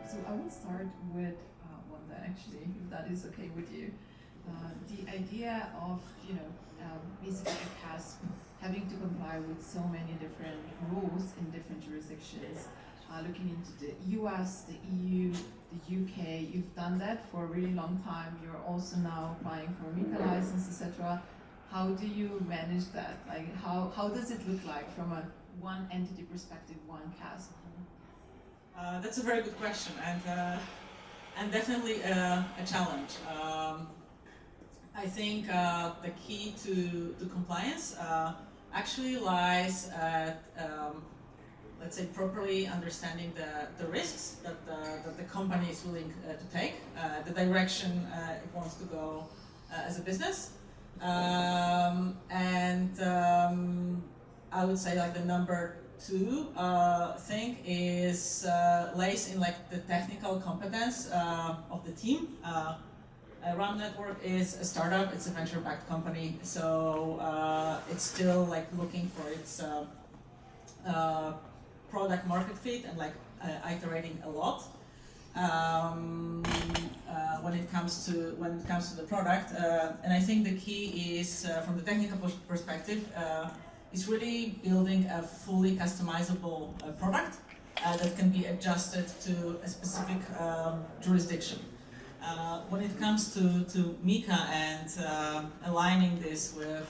So I will start with Wanda, actually, if that is okay with you. The idea of, basically a CASP having to comply with so many different rules in different jurisdictions, looking into the US, the EU, the UK, you've done that for a really long time. You're also now applying for a MiCA license, etc. How do you manage that? Like, how does it look like from a one entity perspective, one CASP? That's a very good question, and definitely a challenge. I think the key to compliance actually lies at, let's say, properly understanding the risks that the company is willing to take, the direction it wants to go as a business, and I would say like the number two thing is lays in like the technical competence of the team. RAM Network is a startup, it's a venture-backed company, so it's still like looking for its product market fit and like iterating a lot when it comes to the product. And I think the key is from the technical perspective is really building a fully customizable product that can be adjusted to a specific jurisdiction. When it comes to MiCA and aligning this with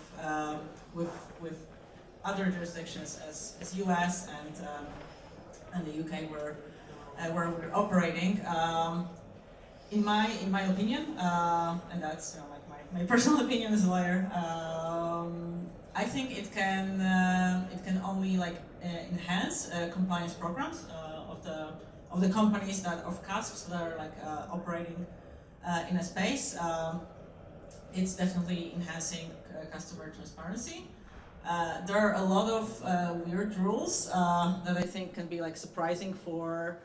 other jurisdictions as US and the UK where we're operating, in my opinion, and that's like my personal opinion as a lawyer, I think it can only like enhance compliance programs of the companies of CASPs that are like operating in a space. It's definitely enhancing customer transparency. There are a lot of weird rules that I think can be like surprising for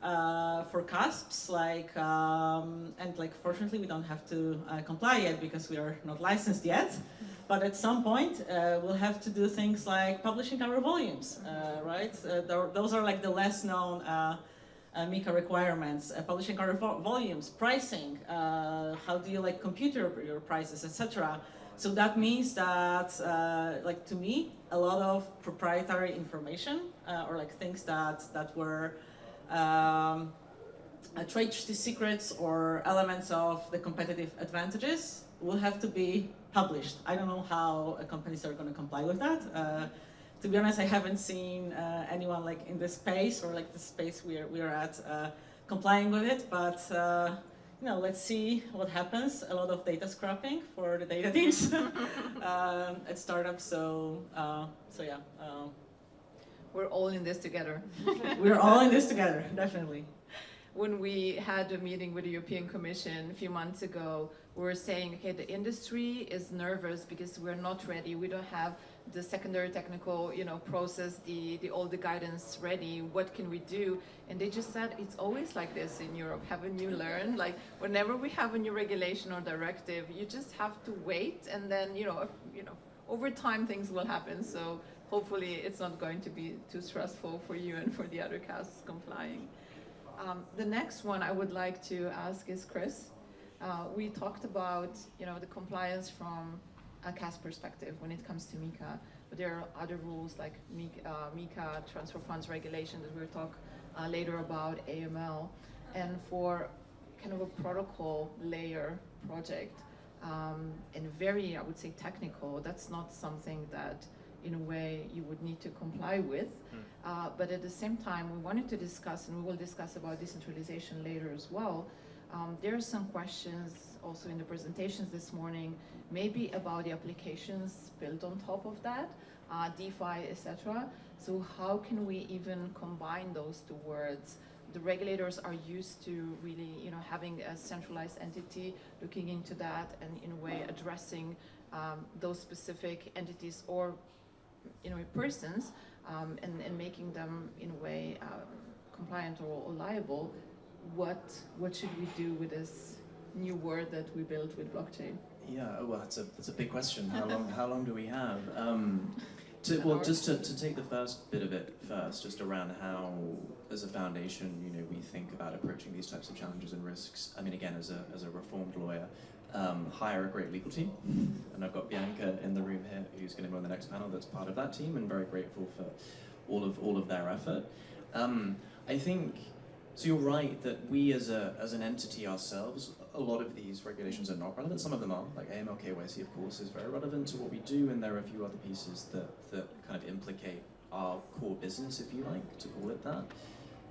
CASPs, like and like fortunately we don't have to comply yet because we are not licensed yet. But at some point we'll have to do things like publishing our volumes, right? Those are like the less known MiCA requirements, publishing our volumes, pricing, how do you like compute your prices, etc. So that means that, like to me, a lot of proprietary information or like things that were trade secrets or elements of the competitive advantages will have to be published. I don't know how companies are going to comply with that. To be honest, I haven't seen anyone like in this space or like the space we are at complying with it. But let's see what happens. A lot of data scrapping for the data teams at startups. So yeah. We're all in this together. We're all in this together, definitely. When we had a meeting with the European Commission a few months ago, we were saying, okay, the industry is nervous because we're not ready. We don't have the secondary technical, process, all the guidance ready. What can we do? And they just said, it's always like this in Europe. Haven't you learned? Like whenever we have a new regulation or directive, you just have to wait, and then over time things will happen. So hopefully it's not going to be too stressful for you and for the other casts complying. The next one I would like to ask is Chris. We talked about the compliance from a CAS perspective when it comes to MiCA, but there are other rules like MiCA transfer funds regulation that we'll talk later about, AML, and for kind of a protocol layer project and very, I would say, technical. That's not something that in a way you would need to comply with, but at the same time we wanted to discuss, and we will discuss about decentralization later as well. There are some questions also in the presentations this morning, maybe about the applications built on top of that, DeFi, etc. So how can we even combine those two words? The regulators are used to really, having a centralized entity looking into that and in a way addressing those specific entities or persons and making them in a way compliant or liable. What should we do with this new word that we built with blockchain? Yeah, well, that's a big question. How long do we have? To take the first bit of it first, just around how, as a foundation, we think about approaching these types of challenges and risks. I mean, again, as a reformed lawyer, hire a great legal team, and I've got Bianca in the room here, who's going to be on the next panel. That's part of that team, and very grateful for all of their effort. I think. So you're right that we as an entity ourselves, a lot of these regulations are not relevant. Some of them are, like AML KYC, of course, is very relevant to what we do, and there are a few other pieces that kind of implicate our core business, if you like, to call it that.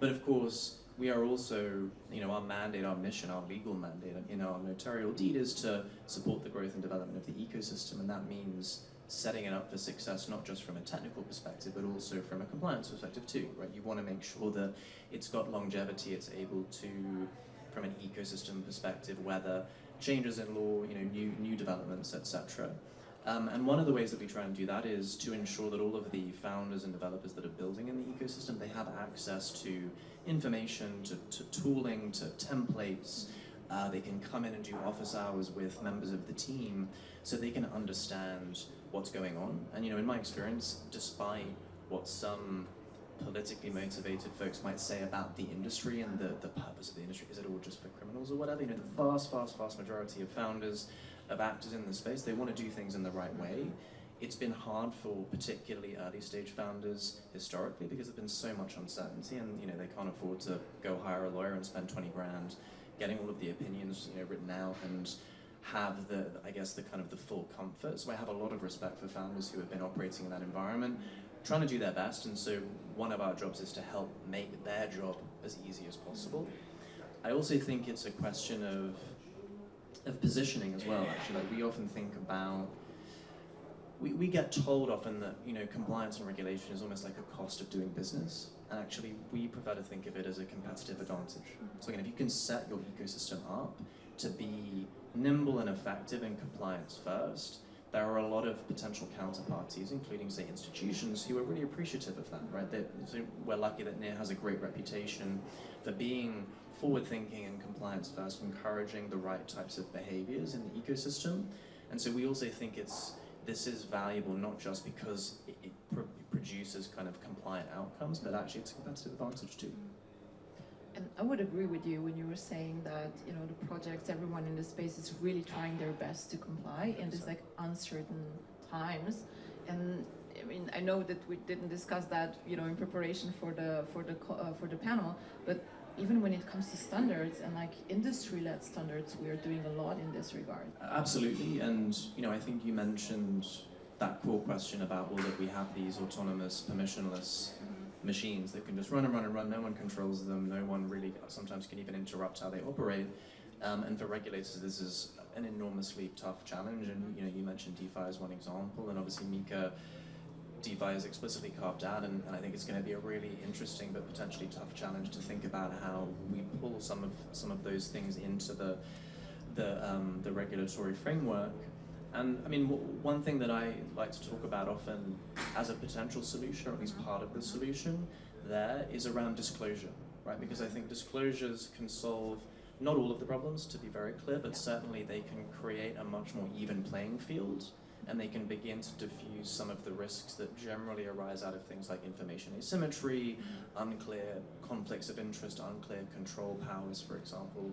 But of course, we are also, our mandate, our mission, our legal mandate in our notarial deed is to support the growth and development of the ecosystem, and that means setting it up for success, not just from a technical perspective, but also from a compliance perspective too, right? You want to make sure that it's got longevity, it's able to, from an ecosystem perspective, weather changes in law, new developments, etc. And one of the ways that we try and do that is to ensure that all of the founders and developers that are building in the ecosystem, they have access to information, to tooling, to templates. They can come in and do office hours with members of the team so they can understand what's going on. And in my experience, despite what some politically motivated folks might say about the industry and the purpose of the industry, is it all just for criminals or whatever? The vast majority of founders, of actors in the space, they want to do things in the right way. It's been hard for particularly early stage founders historically because there's been so much uncertainty, and they can't afford to go hire a lawyer and spend 20 grand getting all of the opinions written out and have the kind of the full comfort. So I have a lot of respect for founders who have been operating in that environment, trying to do their best, and so one of our jobs is to help make their job as easy as possible. I also think it's a question of positioning as well, actually. Like, we often think about, we get told often that compliance and regulation is almost like a cost of doing business, and actually we prefer to think of it as a competitive advantage. So again, if you can set your ecosystem up to be nimble and effective in compliance first, there are a lot of potential counterparties, including, say, institutions, who are really appreciative of that, right? So we're lucky that NIR has a great reputation for being forward-thinking and compliance first, encouraging the right types of behaviors in the ecosystem. And so we also think this is valuable not just because it produces kind of compliant outcomes, but actually it's a competitive advantage too. And I would agree with you when you were saying that, the projects, everyone in the space is really trying their best to comply in these like uncertain times. And I mean, I know that we didn't discuss that, in preparation for the panel, but even when it comes to standards and like industry-led standards, we are doing a lot in this regard. Absolutely, and I think you mentioned that core question about, well, that we have these autonomous, permissionless machines that can just run and run and run, no one controls them, no one really sometimes can even interrupt how they operate. And for regulators, this is an enormously tough challenge, and you mentioned DeFi as one example, and obviously MiCA, DeFi is explicitly carved out, and I think it's going to be a really interesting but potentially tough challenge to think about how we pull some of those things into the regulatory framework. And I mean, one thing that I like to talk about often as a potential solution, or at least part of the solution, there is around disclosure, right? Because I think disclosures can solve not all of the problems, to be very clear, but certainly they can create a much more even playing field, and they can begin to diffuse some of the risks that generally arise out of things like information asymmetry, unclear conflicts of interest, unclear control powers, for example.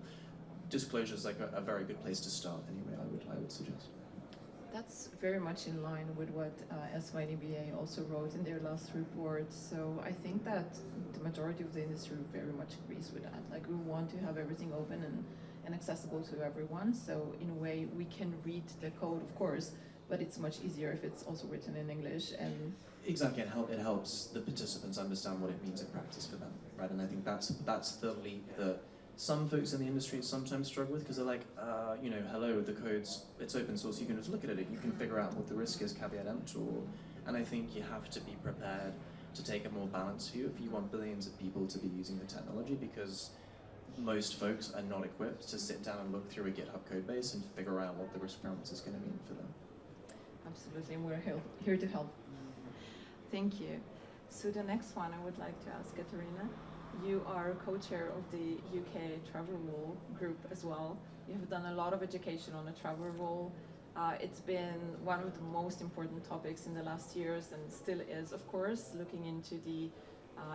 Disclosure is like a very good place to start anyway, I would suggest. That's very much in line with what SYNBA also wrote in their last report. So I think that the majority of the industry very much agrees with that. Like, we want to have everything open and accessible to everyone. So in a way, we can read the code, of course, but it's much easier if it's also written in English. And exactly, it helps the participants understand what it means in practice for them, right? And I think that's the leap that some folks in the industry sometimes struggle with, because they're like, hello, the code's, it's open source, you can just look at it, you can figure out what the risk is, caveat emptor. And I think you have to be prepared to take a more balanced view if you want billions of people to be using the technology, because most folks are not equipped to sit down and look through a GitHub code base and figure out what the risk parameters is going to mean for them. Absolutely, and we're here to help. Thank you. So the next one I would like to ask Catarina. You are co-chair of the UK travel rule group as well. You have done a lot of education on the travel rule. It's been one of the most important topics in the last years and still is, of course, looking into the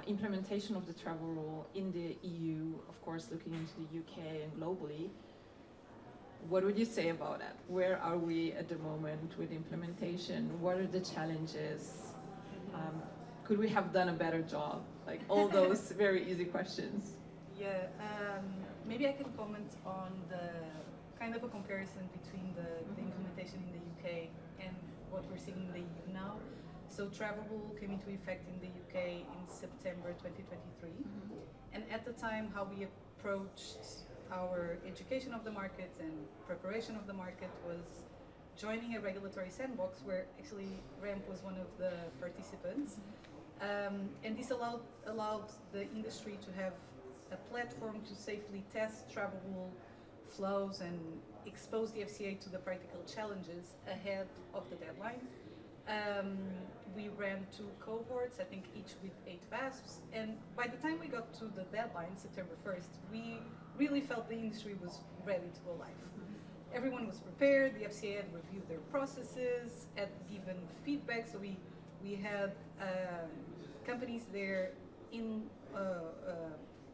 implementation of the travel rule in the EU, of course, looking into the UK and globally. What would you say about that? Where are we at the moment with implementation? What are the challenges? Could we have done a better job? Like all those very easy questions. Yeah, maybe I can comment on the kind of a comparison between the implementation in the UK and what we're seeing in the EU now. So travel rule came into effect in the UK in September 2023. And at the time, how we approached our education of the market and preparation of the market was joining a regulatory sandbox where actually RAMP was one of the participants. And this allowed the industry to have a platform to safely test travel rule flows and expose the FCA to the practical challenges ahead of the deadline. We ran 2 cohorts, I think each with 8 VASPs, and by the time we got to the deadline, September 1st, we really felt the industry was ready to go live. Everyone was prepared, the FCA had reviewed their processes, had given feedback, so we had companies there in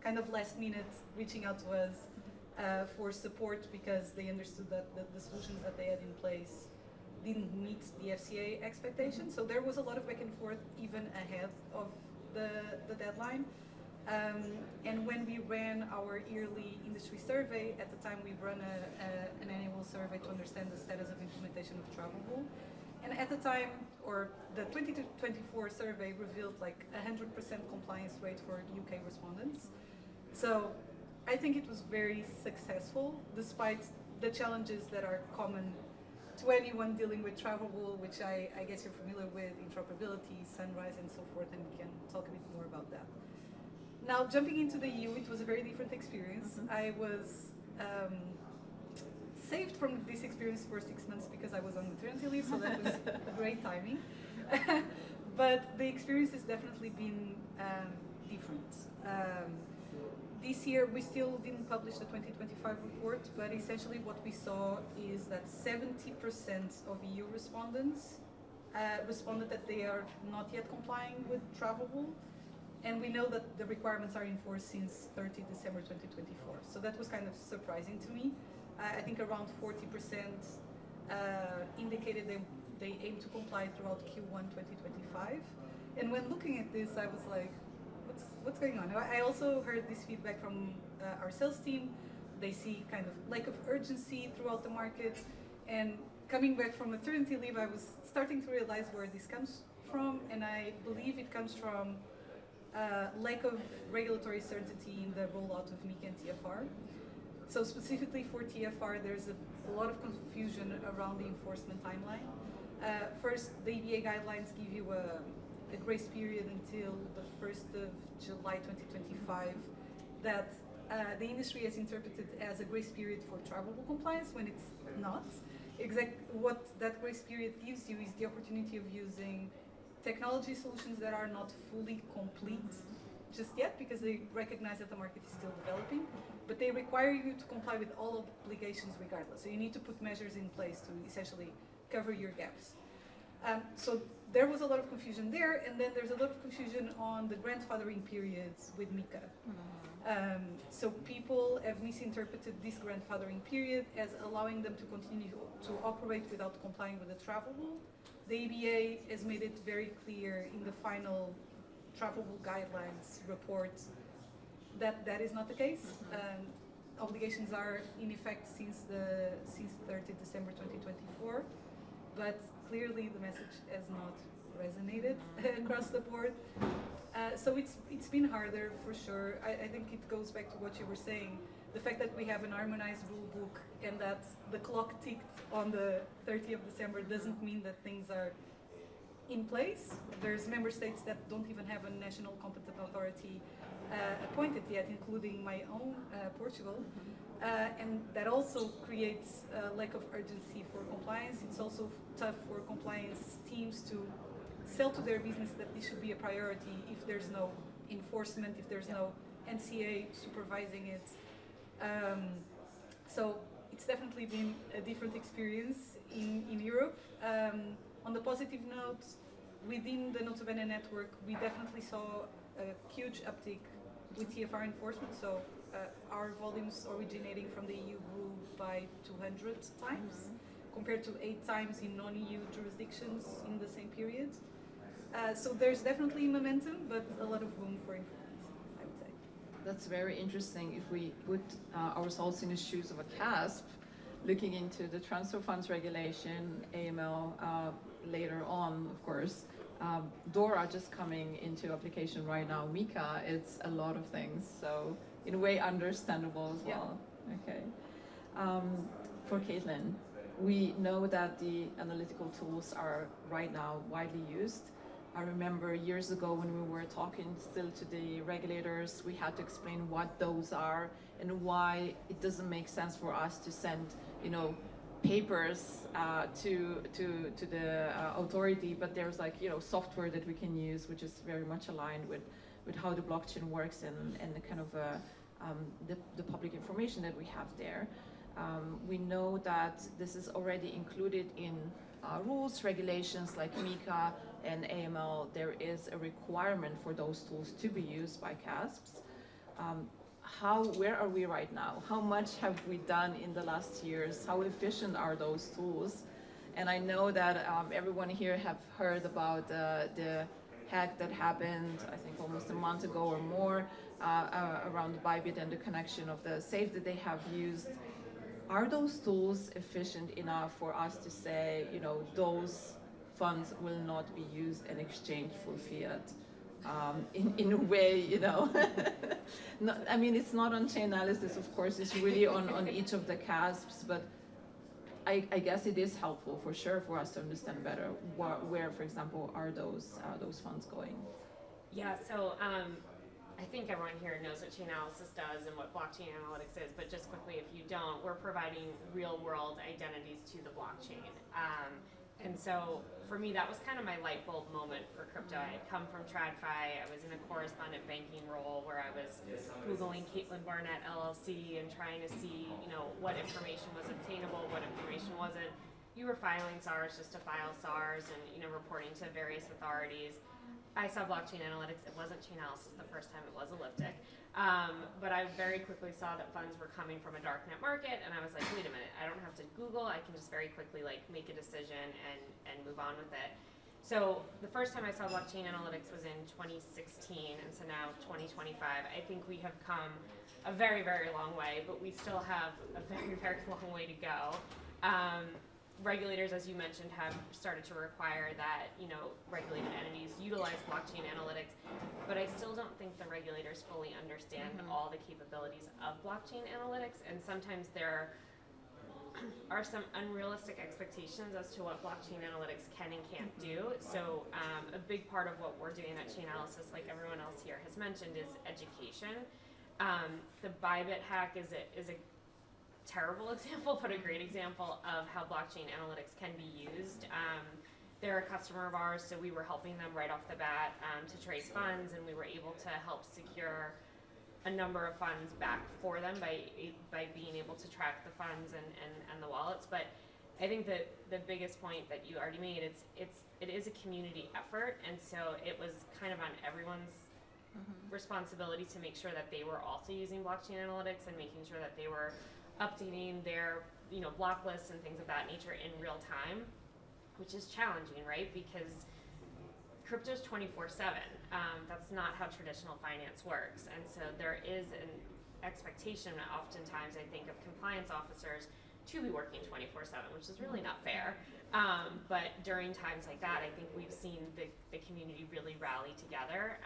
kind of last minute reaching out to us for support because they understood that the solutions that they had in place didn't meet the FCA expectations. So there was a lot of back and forth even ahead of the deadline. And when we ran our yearly industry survey, at the time we ran an annual survey to understand the status of implementation of travel rule. And at the time, or the 2024 survey revealed like 100% compliance rate for UK respondents. So I think it was very successful, despite the challenges that are common to anyone dealing with travel rule, which I guess you're familiar with, interoperability, sunrise, and so forth, and we can talk a bit more about that. Now, jumping into the EU, it was a very different experience. I was saved from this experience for 6 months because I was on maternity leave, so that was great timing. But the experience has definitely been different. This year, we still didn't publish the 2025 report, but essentially what we saw is that 70% of EU respondents responded that they are not yet complying with travel rule. And we know that the requirements are in force since 30 December 2024. So that was kind of surprising to me. I think around 40% indicated they aim to comply throughout Q1 2025. And when looking at this, I was like, what's going on? I also heard this feedback from our sales team. They see kind of lack of urgency throughout the market. And coming back from maternity leave, I was starting to realize where this comes from. And I believe it comes from lack of regulatory certainty in the rollout of MiCA and TFR. So specifically for TFR, there's a lot of confusion around the enforcement timeline. First, the EBA guidelines give you a grace period until the 1st of July 2025 that the industry has interpreted as a grace period for travel rule compliance when it's not. What that grace period gives you is the opportunity of using technology solutions that are not fully complete just yet because they recognize that the market is still developing, but they require you to comply with all obligations regardless. So you need to put measures in place to essentially cover your gaps. So there was a lot of confusion there, and then there's a lot of confusion on the grandfathering periods with MiCA. So people have misinterpreted this grandfathering period as allowing them to continue to operate without complying with the travel rule. The EBA has made it very clear in the final travel rule guidelines report that that is not the case. Obligations are in effect since 30 December 2024, but clearly the message has not resonated across the board. So it's been harder for sure. I think it goes back to what you were saying. The fact that we have an harmonized rule book and that the clock ticked on the 30th of December doesn't mean that things are in place. There's member states that don't even have a national competent authority appointed yet, including my own, Portugal. And that also creates a lack of urgency for compliance. It's also tough for compliance teams to sell to their business that this should be a priority if there's no enforcement, if there's no NCA supervising it. So it's definitely been a different experience in Europe. On the positive note, within the Notabene network, we definitely saw a huge uptick with TFR enforcement. So our volumes originating from the EU grew by 200 times, compared to 8 times in non-EU jurisdictions in the same period. So there's definitely momentum, but a lot of room for improvement, I would say. That's very interesting. If we put ourselves in the shoes of a CASP, looking into the transfer funds regulation, AML later on, of course, DORA just coming into application right now, MiCA, it's a lot of things. So in a way, understandable as well. Okay. For Caitlin, we know that the analytical tools are right now widely used. I remember years ago when we were talking still to the regulators, we had to explain what those are and why it doesn't make sense for us to send, papers to the authority, but there's software that we can use, which is very much aligned with how the blockchain works and the kind of the public information that we have there. We know that this is already included in rules, regulations like MiCA and AML. There is a requirement for those tools to be used by CASPs. Where are we right now? How much have we done in the last years? How efficient are those tools? And I know that everyone here have heard about the hack that happened, I think almost a month ago or more, around Bybit and the connection of the safe that they have used. Are those tools efficient enough for us to say, those funds will not be used in exchange for fiat? In a way, no, I mean, it's not on Chainalysis, of course, it's really on each of the CASPs, but I guess it is helpful for sure for us to understand better where, for example, are those funds going. Yeah, so I think everyone here knows what Chainalysis does and what blockchain analytics is, but just quickly, if you don't, we're providing real-world identities to the blockchain. And so for me, that was kind of my light bulb moment for crypto. I had come from TradFi. I was in a correspondent banking role where I was Googling Caitlin Barnett LLC and trying to see, what information was obtainable, what information wasn't. You were filing SARs just to file SARs and, reporting to various authorities. I saw blockchain analytics. It wasn't Chainalysis the first time, it was Elliptic. But I very quickly saw that funds were coming from a darknet market, and I was like, wait a minute, I don't have to Google, I can just very quickly make a decision and move on with it. So the first time I saw blockchain analytics was in 2016, and so now 2025. I think we have come a very, very long way, but we still have a very, very long way to go. Regulators, as you mentioned, have started to require that, regulated entities utilize blockchain analytics, but I still don't think the regulators fully understand all the capabilities of blockchain analytics, and sometimes there are some unrealistic expectations as to what blockchain analytics can and can't do. So a big part of what we're doing at Chainalysis, like everyone else here has mentioned, is education. The Bybit hack is a terrible example, but a great example of how blockchain analytics can be used. They're a customer of ours, so we were helping them right off the bat to trace funds, and we were able to help secure a number of funds back for them by being able to track the funds and the wallets. But I think that the biggest point that you already made, it is a community effort, and so it was kind of on everyone's responsibility to make sure that they were also using blockchain analytics and making sure that they were updating their block lists and things of that nature in real time, which is challenging, right? Because crypto's 24/7. That's not how traditional finance works, and so there is an expectation oftentimes, I think, of compliance officers to be working 24/7, which is really not fair. But during times like that, I think we've seen the community really rally together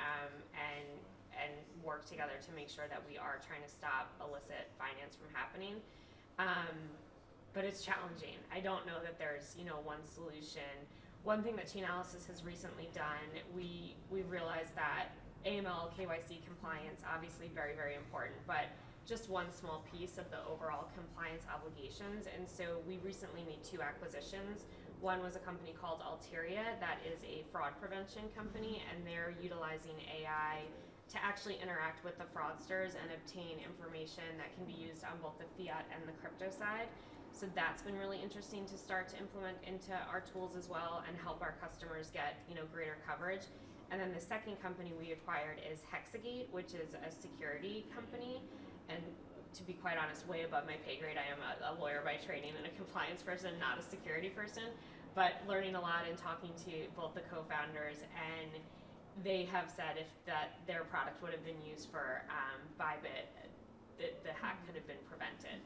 and work together to make sure that we are trying to stop illicit finance from happening. But it's challenging. I don't know that there's one solution. One thing that Chainalysis has recently done, we've realized that AML, KYC compliance, obviously very, very important, but just one small piece of the overall compliance obligations. And so we recently made 2 acquisitions. One was a company called Alteria that is a fraud prevention company, and they're utilizing AI to actually interact with the fraudsters and obtain information that can be used on both the fiat and the crypto side. So that's been really interesting to start to implement into our tools as well and help our customers get, greater coverage. And then the second company we acquired is Hexagate, which is a security company. And to be quite honest, way above my pay grade. I am a lawyer by training and a compliance person, not a security person. But learning a lot and talking to both the co-founders, and they have said if their product would have been used for Bybit, the hack could have been prevented.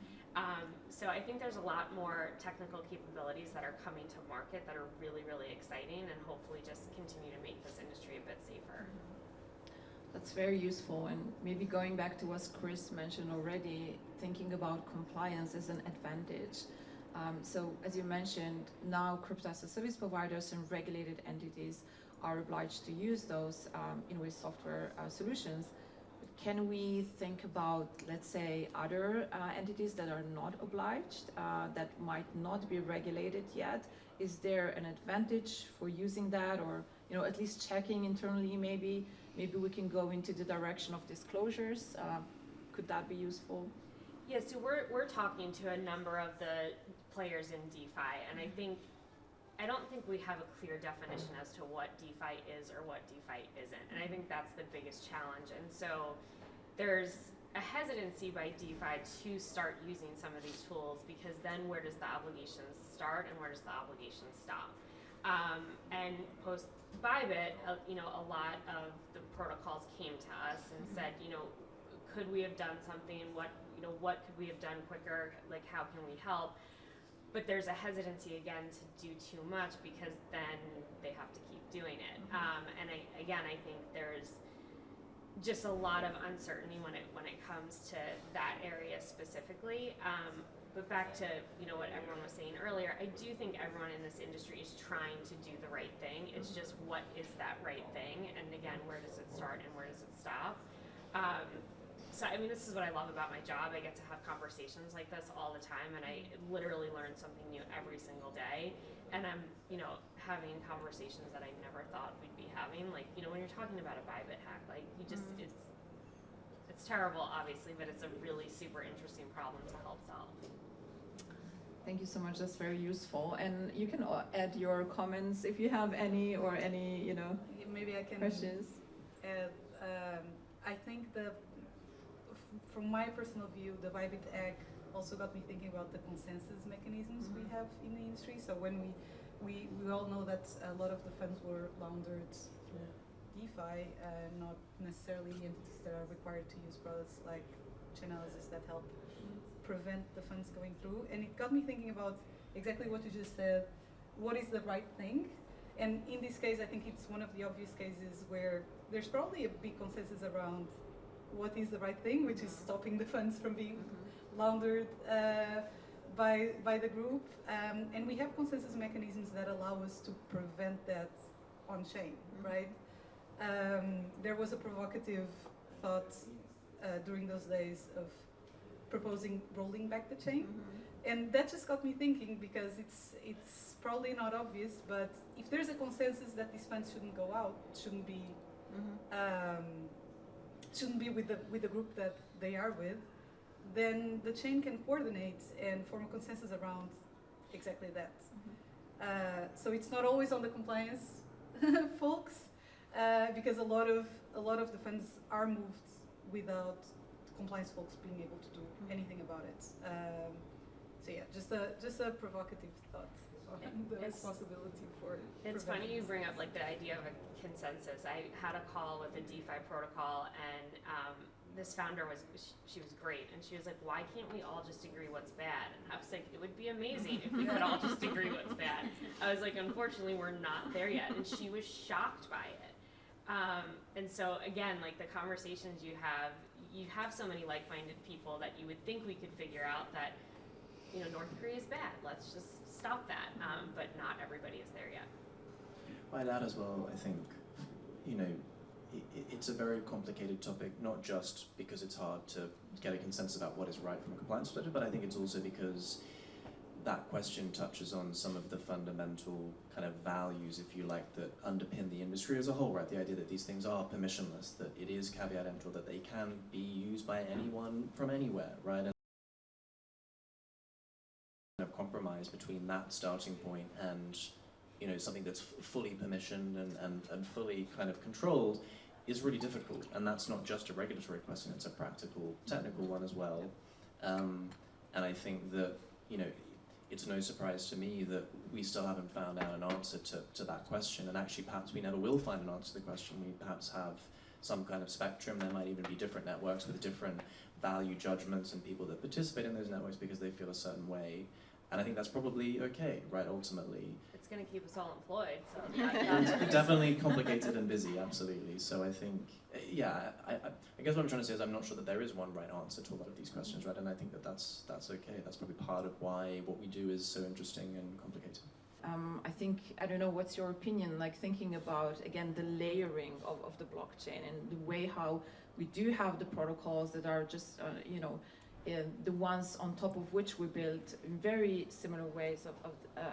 So I think there's a lot more technical capabilities that are coming to market that are really, really exciting, and hopefully just continue to make this industry a bit safer. That's very useful, and maybe going back to what Chris mentioned already, thinking about compliance as an advantage. So as you mentioned, now crypto as a service providers and regulated entities are obliged to use those in-waste software solutions. But can we think about, let's say, other entities that are not obliged, that might not be regulated yet? Is there an advantage for using that, or at least checking internally? Maybe we can go into the direction of disclosures. Could that be useful? Yeah, so we're talking to a number of the players in DeFi, and I don't think we have a clear definition as to what DeFi is or what DeFi isn't, and I think that's the biggest challenge. And so there's a hesitancy by DeFi to start using some of these tools, because then where does the obligation start and where does the obligation stop? And post Bybit, a lot of the protocols came to us and said, could we have done something? What could we have done quicker? Like, how can we help? But there's a hesitancy again to do too much, because then they have to keep doing it. And I think there's just a lot of uncertainty when it comes to that area specifically. But back to what everyone was saying earlier, I do think everyone in this industry is trying to do the right thing. It's just, what is that right thing? And again, where does it start and where does it stop? So this is what I love about my job. I get to have conversations like this all the time, and I literally learn something new every single day. And I'm, having conversations that I never thought we'd be having. Like, when you're talking about a Bybit hack, like, you just, it's terrible, obviously, but it's a really super interesting problem to help solve. Thank you so much. That's very useful. And you can add your comments if you have any, or any, maybe I can questions. Add, I think from my personal view, the Bybit hack also got me thinking about the consensus mechanisms we have in the industry. So when we all know that a lot of the funds were laundered through DeFi, not necessarily entities that are required to use products like Chainalysis that help prevent the funds going through. And it got me thinking about exactly what you just said. What is the right thing? And in this case, I think it's one of the obvious cases where there's probably a big consensus around what is the right thing, which is stopping the funds from being laundered by the group. And we have consensus mechanisms that allow us to prevent that on chain, right? There was a provocative thought during those days of proposing rolling back the chain. And that just got me thinking, because it's probably not obvious, but if there's a consensus that these funds shouldn't go out, shouldn't be with the group that they are with, then the chain can coordinate and form a consensus around exactly that. So it's not always on the compliance folks, because a lot of the funds are moved without compliance folks being able to do anything about it. So yeah, just a provocative thought on the responsibility for. It's funny you bring up like the idea of a consensus. I had a call with a DeFi protocol, and this founder she was great, and she was like, "Why can't we all just agree what's bad?" And I was like, "It would be amazing if we could all just agree what's bad." I was like, "Unfortunately, we're not there yet," and she was shocked by it. And so again, like the conversations you have so many like-minded people that you would think we could figure out that, North Korea is bad, let's just stop that, but not everybody is there yet. I'd add as well, I think, it's a very complicated topic, not just because it's hard to get a consensus about what is right from a compliance perspective, but I think it's also because that question touches on some of the fundamental kind of values, if you like, that underpin the industry as a whole, right? The idea that these things are permissionless, that it is caveat emptor, that they can be used by anyone from anywhere, right? And compromise between that starting point and, you know, something that's fully permissioned and fully kind of controlled is really difficult. And that's not just a regulatory question, it's a practical, technical one as well. And I think that, you know, it's no surprise to me that we still haven't found out an answer to that question, and actually perhaps we never will find an answer to the question. We perhaps have some kind of spectrum. There might even be different networks with different value judgments and people that participate in those networks because they feel a certain way. And I think that's probably okay, right, ultimately. It's going to keep us all employed, so It's definitely complicated and busy, absolutely. So I think, yeah, I guess what I'm trying to say is I'm not sure that there is one right answer to a lot of these questions, right? And I think that that's okay. That's probably part of why what we do is so interesting and complicated. I think, I don't know, what's your opinion, like thinking about, again, the layering of the blockchain and the way how we do have the protocols that are just, you know, the ones on top of which we build in very similar ways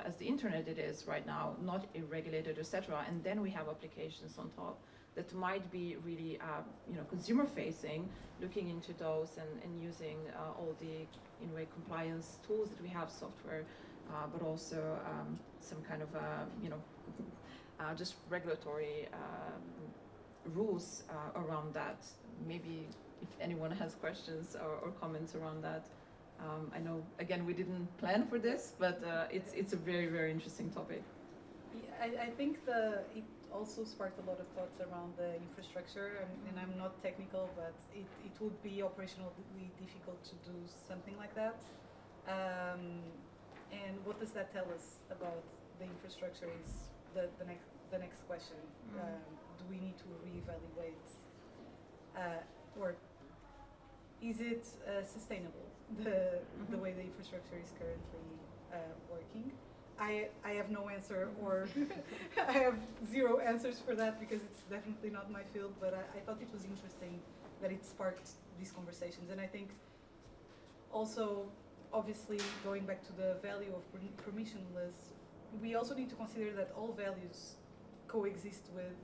as the internet it is right now, not regulated, etc. And then we have applications on top that might be really, you know, consumer facing, looking into those and using all the, in a way, compliance tools that we have, software, but also some kind of, you know, just regulatory rules around that. Maybe if anyone has questions or comments around that. I know, again, we didn't plan for this, but it's a very, very interesting topic. Yeah, I think it also sparked a lot of thoughts around the infrastructure, and I'm not technical, but it would be operationally difficult to do something like that. And what does that tell us about the infrastructure is the next question. Do we need to reevaluate, or is it sustainable, the way the infrastructure is currently working? I have no answer, or I have zero answers for that because it's definitely not my field, but I thought it was interesting that it sparked these conversations. And I think also, obviously, going back to the value of permissionless, we also need to consider that all values coexist with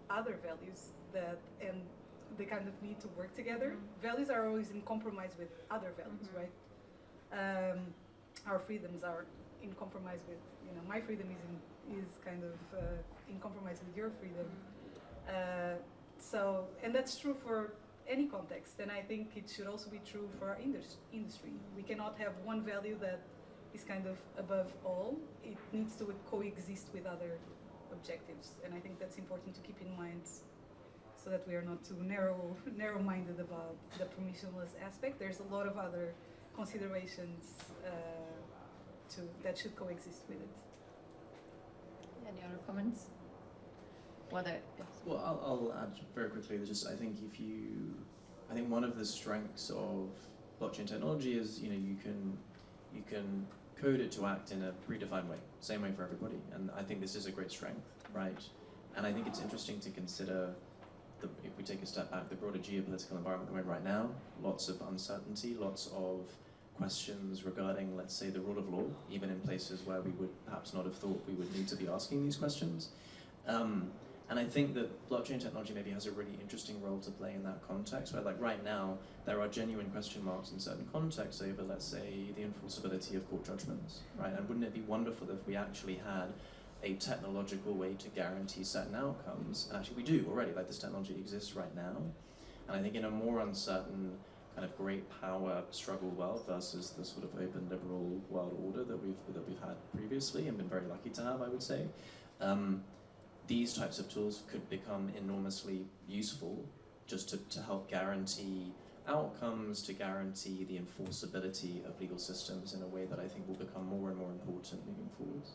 other values and they kind of need to work together. Values are always in compromise with other values, right? Our freedoms are in compromise with, you know, my freedom is kind of in compromise with your freedom. So, and that's true for any context, and I think it should also be true for our industry. We cannot have one value that is kind of above all. It needs to coexist with other objectives, and I think that's important to keep in mind so that we are not too narrow-minded about the permissionless aspect. There's a lot of other considerations that should coexist with it. Any other comments? Whether, yes. Well, I'll add very quickly. I think one of the strengths of blockchain technology is, you know, you can code it to act in a predefined way, same way for everybody. And I think this is a great strength, right? And I think it's interesting to consider, if we take a step back, the broader geopolitical environment we're in right now, lots of uncertainty, lots of questions regarding, let's say, the rule of law, even in places where we would perhaps not have thought we would need to be asking these questions. And I think that blockchain technology maybe has a really interesting role to play in that context, where, like, right now, there are genuine question marks in certain contexts over, let's say, the enforceability of court judgments, right? And wouldn't it be wonderful if we actually had a technological way to guarantee certain outcomes? And actually we do already, like, this technology exists right now. And I think in a more uncertain kind of great power struggle world versus the sort of open liberal world order that we've had previously and been very lucky to have, I would say, these types of tools could become enormously useful just to help guarantee outcomes, to guarantee the enforceability of legal systems in a way that I think will become more and more important moving forwards.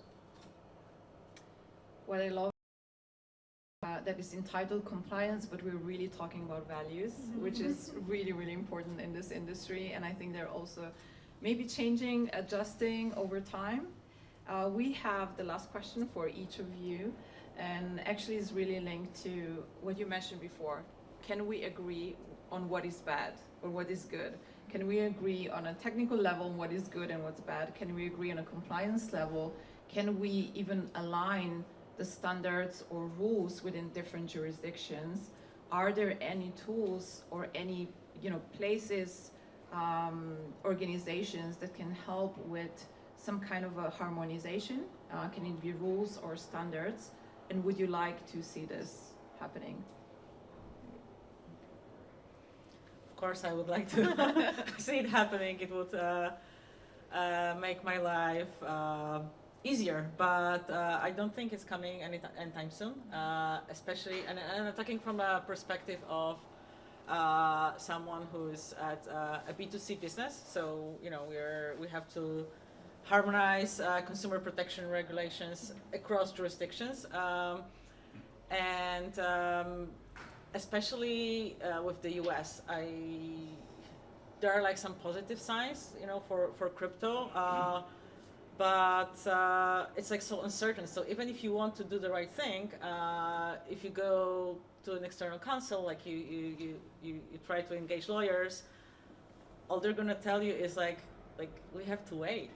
What I love that is entitled compliance, but we're really talking about values, which is really, really important in this industry. And I think they're also maybe changing, adjusting over time. We have the last question for each of you, and actually is really linked to what you mentioned before. Can we agree on what is bad or what is good? Can we agree on a technical level on what is good and what's bad? Can we agree on a compliance level? Can we even align the standards or rules within different jurisdictions? Are there any tools or any, you know, places, organizations that can help with some kind of a harmonization? Can it be rules or standards? And would you like to see this happening? Of course, I would like to see it happening. It would make my life easier, but I don't think it's coming anytime soon. Especially, and I'm talking from a perspective of someone who's at a B2C business. So we have to harmonize consumer protection regulations across jurisdictions, and especially with the US, there are like some positive signs, for crypto, but it's like so uncertain. So even if you want to do the right thing, if you go to an external counsel, like you try to engage lawyers, all they're gonna tell you is like we have to wait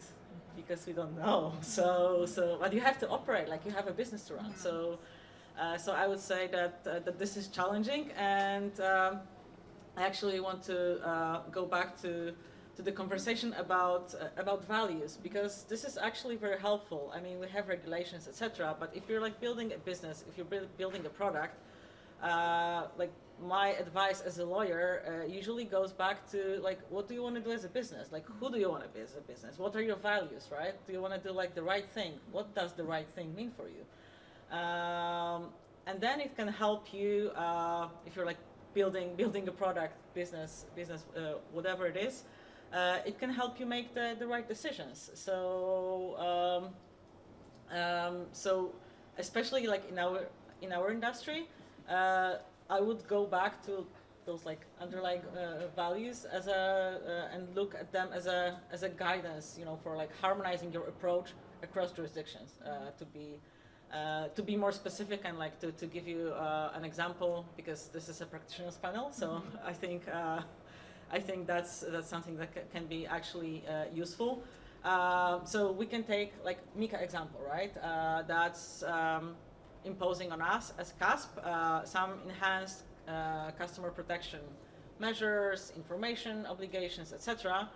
because we don't know. So but you have to operate, like you have a business to run. So I would say that this is challenging, and I actually want to go back to the conversation about values, because this is actually very helpful. I mean, we have regulations, etc. But if you're like building a business, if you're building a product, like my advice as a lawyer usually goes back to like, what do you want to do as a business? Like, who do you want to be as a business? What are your values, right? Do you want to do like the right thing? What does the right thing mean for you? And then it can help you if you're like building a product, business, whatever it is. It can help you make the right decisions. So so especially like in our industry, I would go back to those like underlying values as and look at them as a guidance, for like harmonizing your approach across jurisdictions. To be more specific and like to give you an example, because this is a practitioners panel, so I think that's something that can be actually useful. So we can take like MiCA example, right? That's imposing on us as CASP some enhanced customer protection measures, information obligations, etc.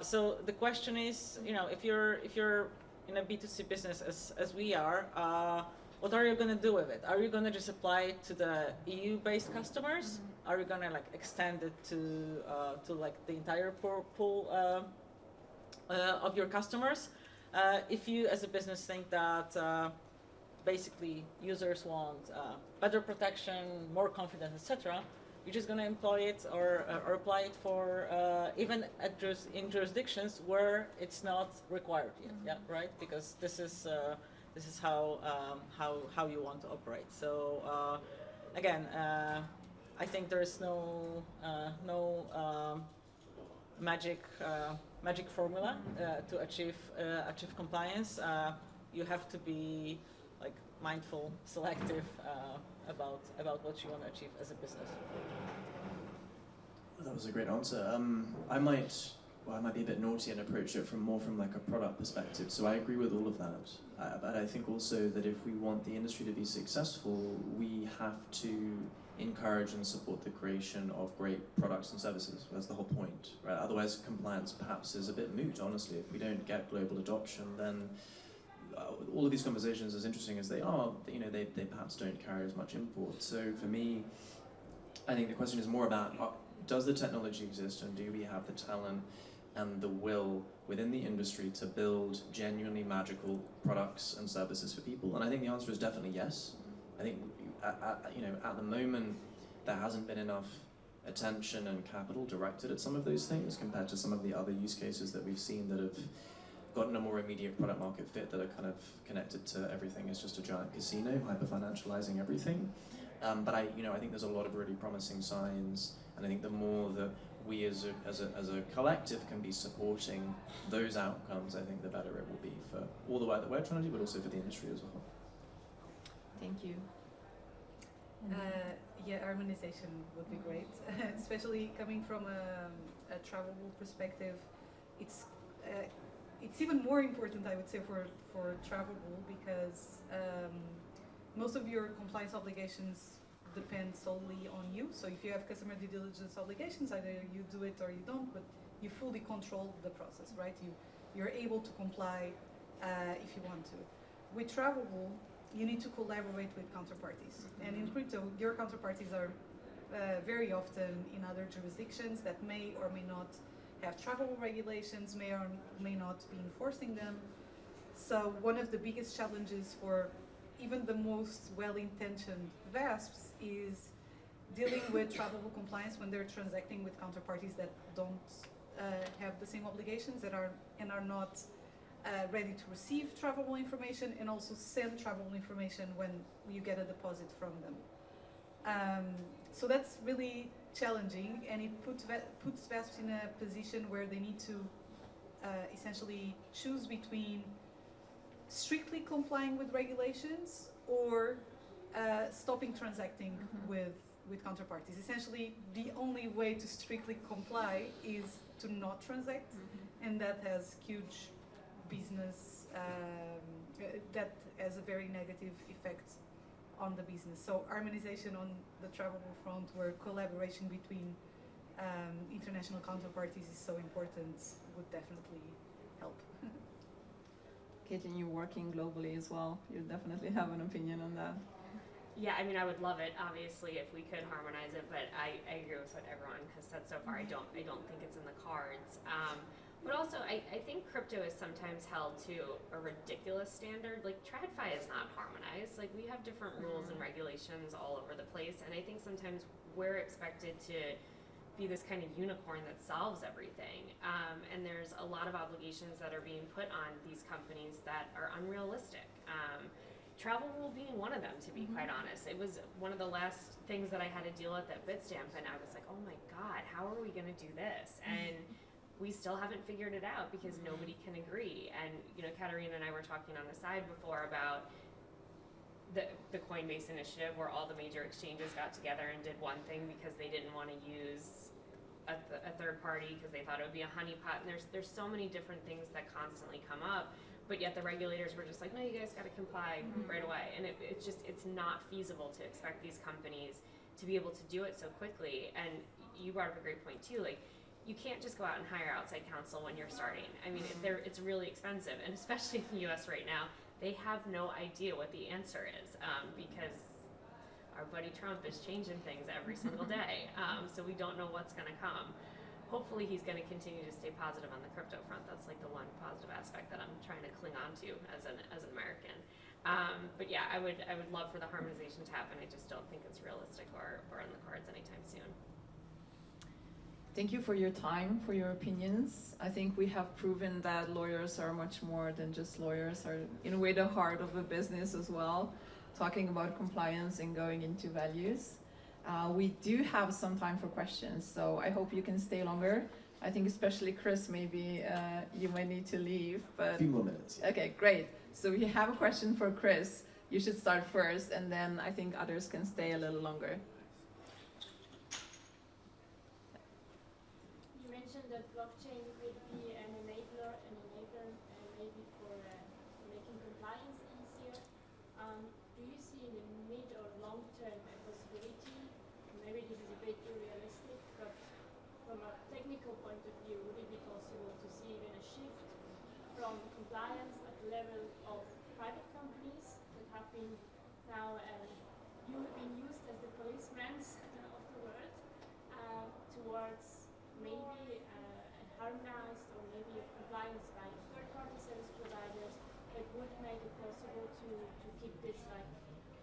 So the question is, if you're in a B2C business as we are, what are you going to do with it? Are you going to just apply it to the EU-based customers? Are you going to like extend it to like the entire pool of your customers? If you as a business think that basically users want better protection, more confidence, etc., you're just going to employ it or apply it for even in jurisdictions where it's not required yet. Yeah, right? Because this is how you want to operate. So again, I think there is no magic formula to achieve compliance. You have to be like mindful, selective about what you want to achieve as a business. That was a great answer. I might be a bit naughty and approach it from like a product perspective. So I agree with all of that. But I think also that if we want the industry to be successful, we have to encourage and support the creation of great products and services. That's the whole point, right? Otherwise, compliance perhaps is a bit moot, honestly. If we don't get global adoption, then all of these conversations, as interesting as they are, they perhaps don't carry as much import. So for me, I think the question is more about, does the technology exist, and do we have the talent and the will within the industry to build genuinely magical products and services for people? And I think the answer is definitely yes. I think at the moment there hasn't been enough attention and capital directed at some of those things compared to some of the other use cases that we've seen that have gotten a more immediate product market fit, that are kind of connected to everything is just a giant casino, hyper-financializing everything. But I think there's a lot of really promising signs, and I think the more that we as a collective can be supporting those outcomes, I think the better it will be for all the work that we're trying to do, but also for the industry as a whole. Thank you. Yeah, harmonization would be great, especially coming from a travel perspective. It's even more important, I would say, for travel because most of your compliance obligations depend solely on you. So if you have customer due diligence obligations, either you do it or you don't, but you fully control the process, right? You you're able to comply if you want to. With Travelable, you need to collaborate with counterparties. And in crypto, your counterparties are very often in other jurisdictions that may or may not have travel regulations, may or may not be enforcing them. So one of the biggest challenges for even the most well-intentioned VASPs is dealing with travelable compliance when they're transacting with counterparties that don't have the same obligations that are not ready to receive travelable information and also send travelable information when you get a deposit from them. So that's really challenging, and it puts VASPs in a position where they need to essentially choose between strictly complying with regulations or stopping transacting with counterparties. Essentially, the only way to strictly comply is to not transact, and that has huge business, that has a very negative effect on the business. So harmonization on the travelable front, where collaboration between international counterparties is so important, would definitely help. Caitlin, you're working globally as well. You definitely have an opinion on that. Yeah, I mean, I would love it, obviously, if we could harmonize it, but I agree with what everyone has said so far. I don't think it's in the cards. But also, I think crypto is sometimes held to a ridiculous standard. Like, TradFi is not harmonized. Like, we have different rules and regulations all over the place, and I think sometimes we're expected to be this kind of unicorn that solves everything. And there's a lot of obligations that are being put on these companies that are unrealistic. Travel rule being one of them, to be quite honest. It was one of the last things that I had to deal with at Bitstamp, and I was like, oh my God, how are we gonna do this? And we still haven't figured it out because nobody can agree. And you know, Catarina and I were talking on the side before about the Coinbase initiative, where all the major exchanges got together and did one thing because they didn't want to use a third party because they thought it would be a honeypot. And there's so many different things that constantly come up, but yet the regulators were just like, no, you guys got to comply right away. And it's not feasible to expect these companies to be able to do it so quickly. And you brought up a great point too, like, you can't just go out and hire outside counsel when you're starting. I mean, it's really expensive, and especially in the US right now, they have no idea what the answer is, because our buddy Trump is changing things every single day, so we don't know what's gonna come. Hopefully he's gonna continue to stay positive on the crypto front. That's like the one positive aspect that I'm trying to cling on to as an American. But yeah, I would love for the harmonization to happen. I just don't think it's realistic or on the cards anytime soon. Thank you for your time, for your opinions. I think we have proven that lawyers are much more than just lawyers, are in a way the heart of the business as well, talking about compliance and going into values. We do have some time for questions, so I hope you can stay longer. I think especially Chris, maybe you might need to leave, but... A few more minutes. Okay, great. So if you have a question for Chris, you should start first, and then I think others can stay a little longer. That blockchain would be an enabler maybe for making compliance easier. Do you see in the mid or long term a possibility, maybe this is a bit unrealistic, but from a technical point of view, would it be possible to see even a shift from compliance at the level of private companies that have been now been used as the policemen of the world, towards maybe harmonized or maybe a compliance by third-party service providers that would make it possible to keep this like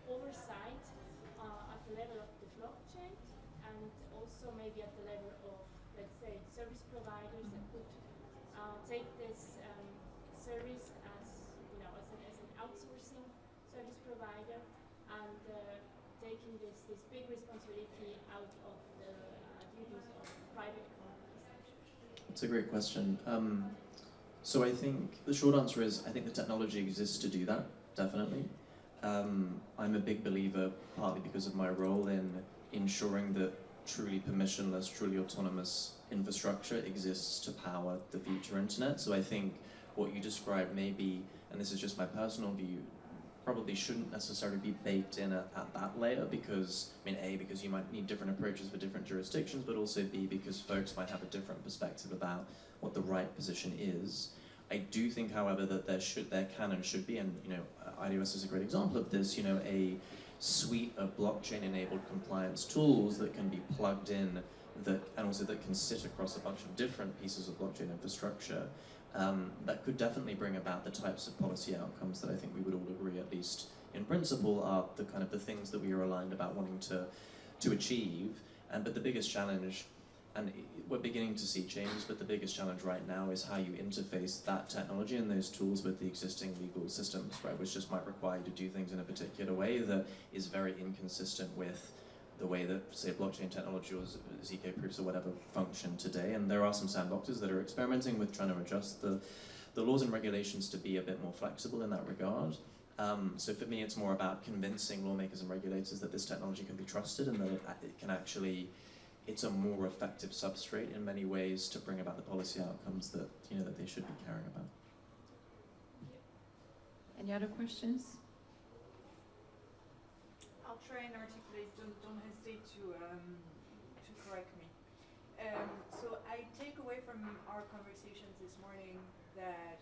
oversight at the level of the blockchain, and also maybe at the level of, let's say, service providers that could take this service as, you know, as an outsourcing service provider, and taking this big responsibility out of the duties of private companies. It's a great question. So I think the short answer is I think the technology exists to do that, definitely. I'm a big believer, partly because of my role in ensuring that truly permissionless, truly autonomous infrastructure exists to power the future internet. So I think what you described maybe, and this is just my personal view, probably shouldn't necessarily be baked in at that layer because, I mean, A, because you might need different approaches for different jurisdictions, but also B, because folks might have a different perspective about what the right position is. I do think, however, that there can and should be, and iOS is a great example of this, a suite of blockchain-enabled compliance tools that can be plugged in, and also that can sit across a bunch of different pieces of blockchain infrastructure, that could definitely bring about the types of policy outcomes that I think we would all agree, at least in principle, are the kind of the things that we are aligned about wanting to achieve. But the biggest challenge, and we're beginning to see changes, but the biggest challenge right now is how you interface that technology and those tools with the existing legal systems, right? Which just might require you to do things in a particular way that is very inconsistent with the way that, say, blockchain technology or ZK proofs or whatever function today. And there are some sandboxes that are experimenting with trying to adjust the laws and regulations to be a bit more flexible in that regard. So for me, it's more about convincing lawmakers and regulators that this technology can be trusted and that it can actually, it's a more effective substrate in many ways to bring about the policy outcomes that that they should be caring about. Any other questions? I'll try and articulate. Don't hesitate to correct me. So I take away from our conversations this morning that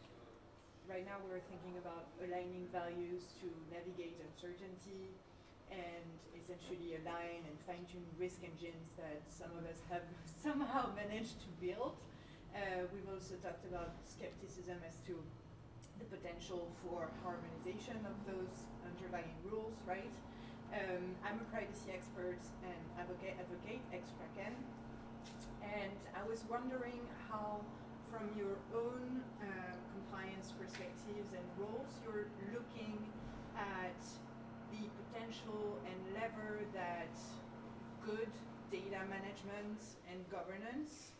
right now we're thinking about aligning values to navigate uncertainty and essentially align and fine-tune risk engines that some of us have somehow managed to build. We've also talked about skepticism as to the potential for harmonization of those underlying rules, right? I'm a privacy expert and advocate ex-Kraken, and I was wondering how, from your own compliance perspectives and roles, you're looking at the potential and lever that good data management and governance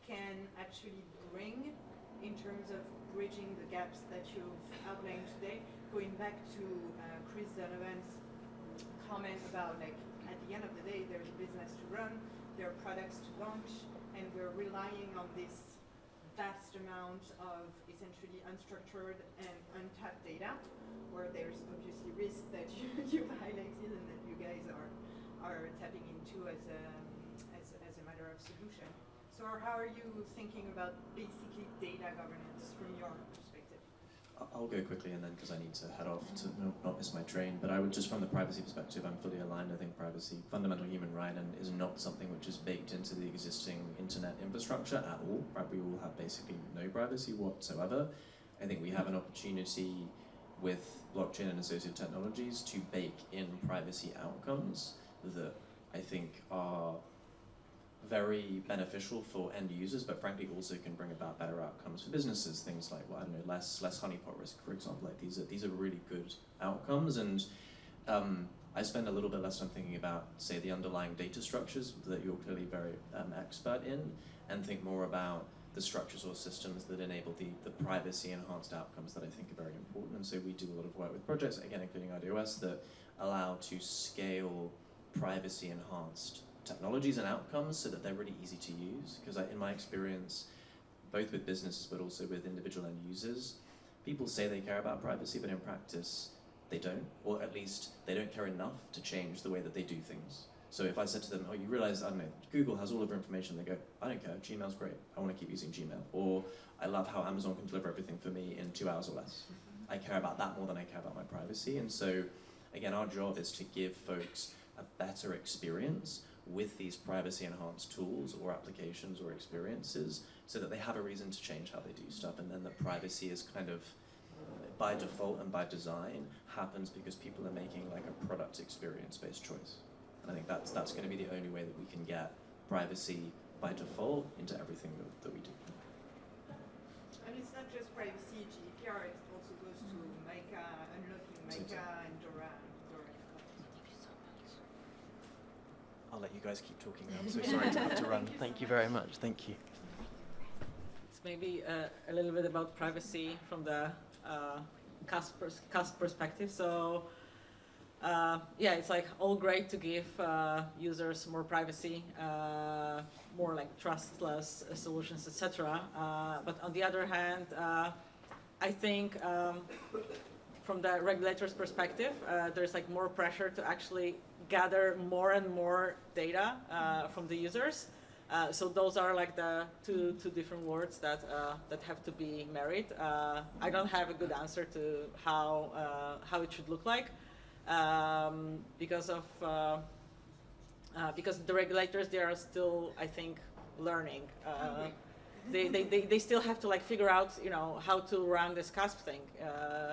can actually bring in terms of bridging the gaps that you've outlined today. Going back to Chris Donovan's comment about, like, at the end of the day, there's a business to run, there are products to launch, and we're relying on this vast amount of essentially unstructured and untapped data, where there's obviously risks that you've highlighted and that you guys are tapping into as a matter of solution. So how are you thinking about basically data governance from your perspective? I'll go quickly, and then because I need to head off to not miss my train, but I would just, from the privacy perspective, I'm fully aligned. I think privacy, fundamental human right, and is not something which is baked into the existing internet infrastructure at all, right? We all have basically no privacy whatsoever. I think we have an opportunity with blockchain and associated technologies to bake in privacy outcomes that I think are very beneficial for end users, but frankly also can bring about better outcomes for businesses. Things like, well, I don't know, less honeypot risk, for example. Like these are really good outcomes, and I spend a little bit less time thinking about, say, the underlying data structures that you're clearly very expert in, and think more about the structures or systems that enable the privacy enhanced outcomes that I think are very important. And so we do a lot of work with projects, again, including iOS, that allow to scale privacy enhanced technologies and outcomes so that they're really easy to use. Because in my experience, both with businesses but also with individual end users, people say they care about privacy, but in practice they don't, or at least they don't care enough to change the way that they do things. So if I said to them, oh, you realize, I don't know, Google has all of our information, they go, I don't care, Gmail's great, I want to keep using Gmail. Or I love how Amazon can deliver everything for me in 2 hours or less. I care about that more than I care about my privacy. And so, again, our job is to give folks a better experience with these privacy enhanced tools or applications or experiences so that they have a reason to change how they do stuff, and then the privacy is kind of by default and by design happens because people are making like a product experience based choice. And I think that's going to be the only way that we can get privacy by default into everything that we do. And it's not just privacy, GDPR, it also goes to MiCA, unlocking MiCA and Dora. I'll let you guys keep talking now. I'm so sorry to have to run. Thank you very much. Thank you. It's maybe a little bit about privacy from the CAST perspective. So yeah, it's like all great to give users more privacy, more like trustless solutions, etc. But on the other hand, I think from the regulator's perspective, there's like more pressure to actually gather more and more data from the users. So those are like the two different words that have to be married. I don't have a good answer to how it should look like, because the regulators, they are still, I think, learning. They still have to like figure out, you know, how to run this CASP thing,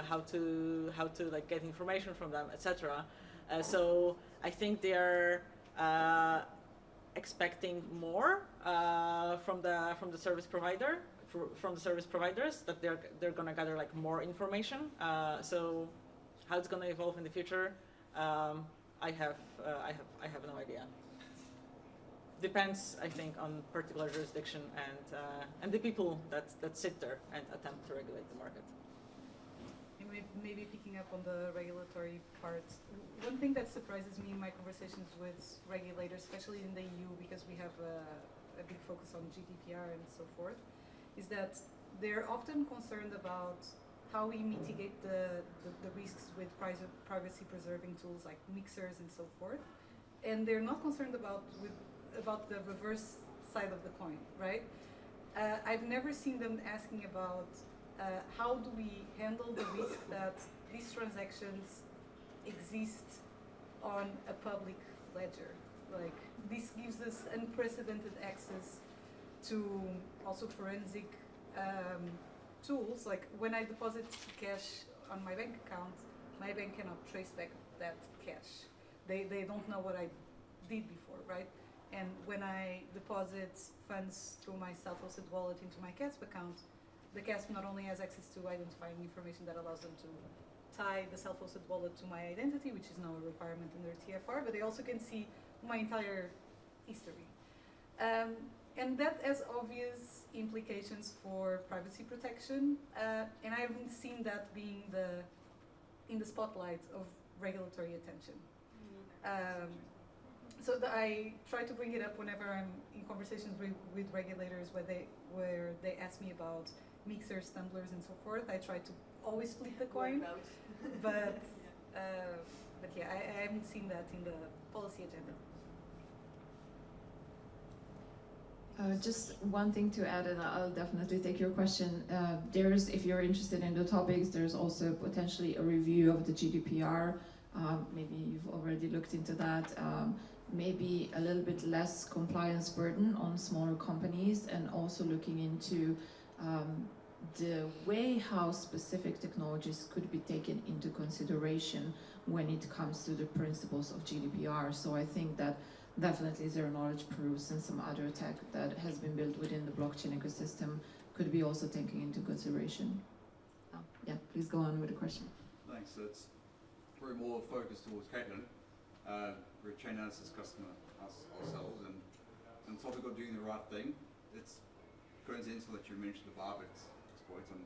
how to like get information from them, etc. So I think they are expecting more from the service provider, from the service providers, that they're gonna gather like more information. So how it's gonna evolve in the future, I have no idea. Depends, I think, on particular jurisdiction and the people that sit there and attempt to regulate the market. Maybe picking up on the regulatory part, one thing that surprises me in my conversations with regulators, especially in the EU, because we have a big focus on GDPR and so forth, is that they're often concerned about how we mitigate the risks with privacy-preserving tools like mixers and so forth, and they're not concerned about the reverse side of the coin, right? I've never seen them asking about how do we handle the risk that these transactions exist on a public ledger? Like, this gives us unprecedented access to also forensic tools. Like, when I deposit cash on my bank account, my bank cannot trace back that cash. They don't know what I did before, right? And when I deposit funds through my self-hosted wallet into my CASP account, the CASP not only has access to identifying information that allows them to tie the self-hosted wallet to my identity, which is now a requirement under TFR, but they also can see my entire history. And that has obvious implications for privacy protection, and I haven't seen that being in the spotlight of regulatory attention. So I try to bring it up whenever I'm in conversations with regulators where they ask me about mixers, tumblers, and so forth. I try to always flip the coin, but yeah, I haven't seen that in the policy agenda. Just one thing to add, and I'll definitely take your question. There's, if you're interested in the topics, there's also potentially a review of the GDPR. Maybe you've already looked into that. Maybe a little bit less compliance burden on smaller companies, and also looking into the way how specific technologies could be taken into consideration when it comes to the principles of GDPR. So I think that definitely zero knowledge proofs and some other tech that has been built within the blockchain ecosystem could be also taken into consideration. Yeah, please go on with the question. Thanks. So it's probably more focused towards Caitlin. We're a Chainalysis customer ourselves, and on the topic of doing the right thing, it's coincidental that you mentioned the Barnett exploit and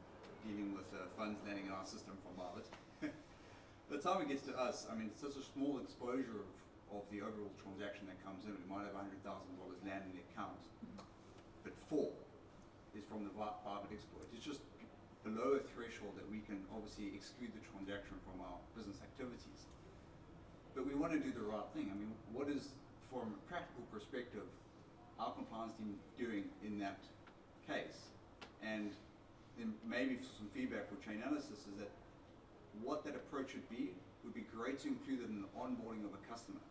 dealing with funds landing in our system from Barnett. By the time it gets to us, I mean, it's such a small exposure of the overall transaction that comes in. We might have $100,000 land in the account, but 4 is from the Barnett exploit. It's just below a threshold that we can obviously exclude the transaction from our business activities. But we want to do the right thing. I mean, what is, from a practical perspective, our compliance team doing in that case? And then maybe some feedback for Chainalysis is that what that approach would be great to include it in the onboarding of a customer.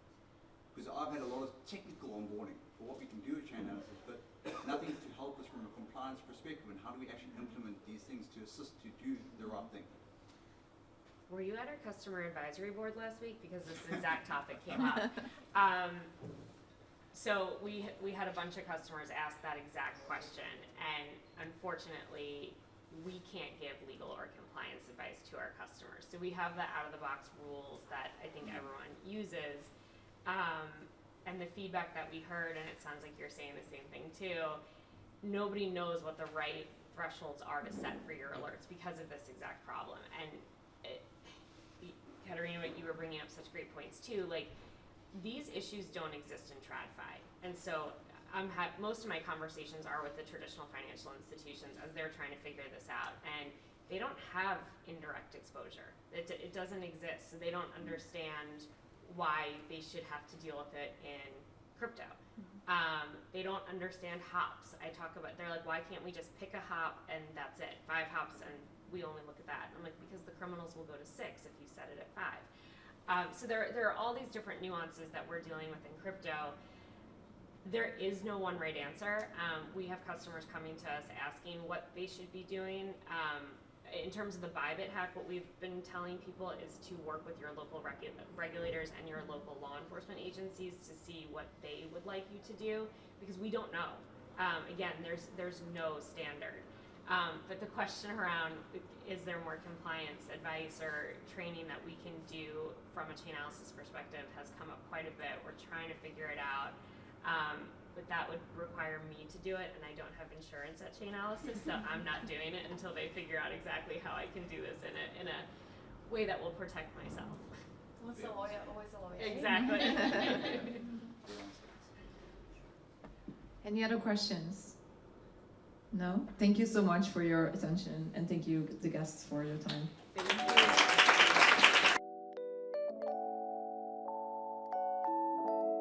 Because I've had a lot of technical onboarding for what we can do at Chainalysis, but nothing to help us from a compliance perspective, and how do we actually implement these things to assist to do the right thing. Were you at our customer advisory board last week? Because this exact topic came up. So we had a bunch of customers ask that exact question, and unfortunately, we can't give legal or compliance advice to our customers. So we have the out-of-the-box rules that I think everyone uses, and the feedback that we heard, and it sounds like you're saying the same thing too, nobody knows what the right thresholds are to set for your alerts because of this exact problem. And Catarina, you were bringing up such great points too. Like, these issues don't exist in TradFi, and so most of my conversations are with the traditional financial institutions as they're trying to figure this out, and they don't have indirect exposure. It doesn't exist, so they don't understand why they should have to deal with it in crypto. They don't understand hops. They're like, why can't we just pick a hop and that's it? 5 hops and we only look at that. And I'm like, because the criminals will go to 6 if you set it at 5. So there are all these different nuances that we're dealing with in crypto. There is no one right answer. We have customers coming to us asking what they should be doing. In terms of the Bybit hack, what we've been telling people is to work with your local regulators and your local law enforcement agencies to see what they would like you to do, because we don't know. Again, there's no standard. But the question around, is there more compliance advice or training that we can do from a Chainalysis perspective has come up quite a bit. We're trying to figure it out. But that would require me to do it, and I don't have insurance at Chainalysis, so I'm not doing it until they figure out exactly how I can do this in a way that will protect myself. Once a lawyer, always a lawyer. Exactly. Any other questions? No? Thank you so much for your attention, and thank you, the guests, for your time.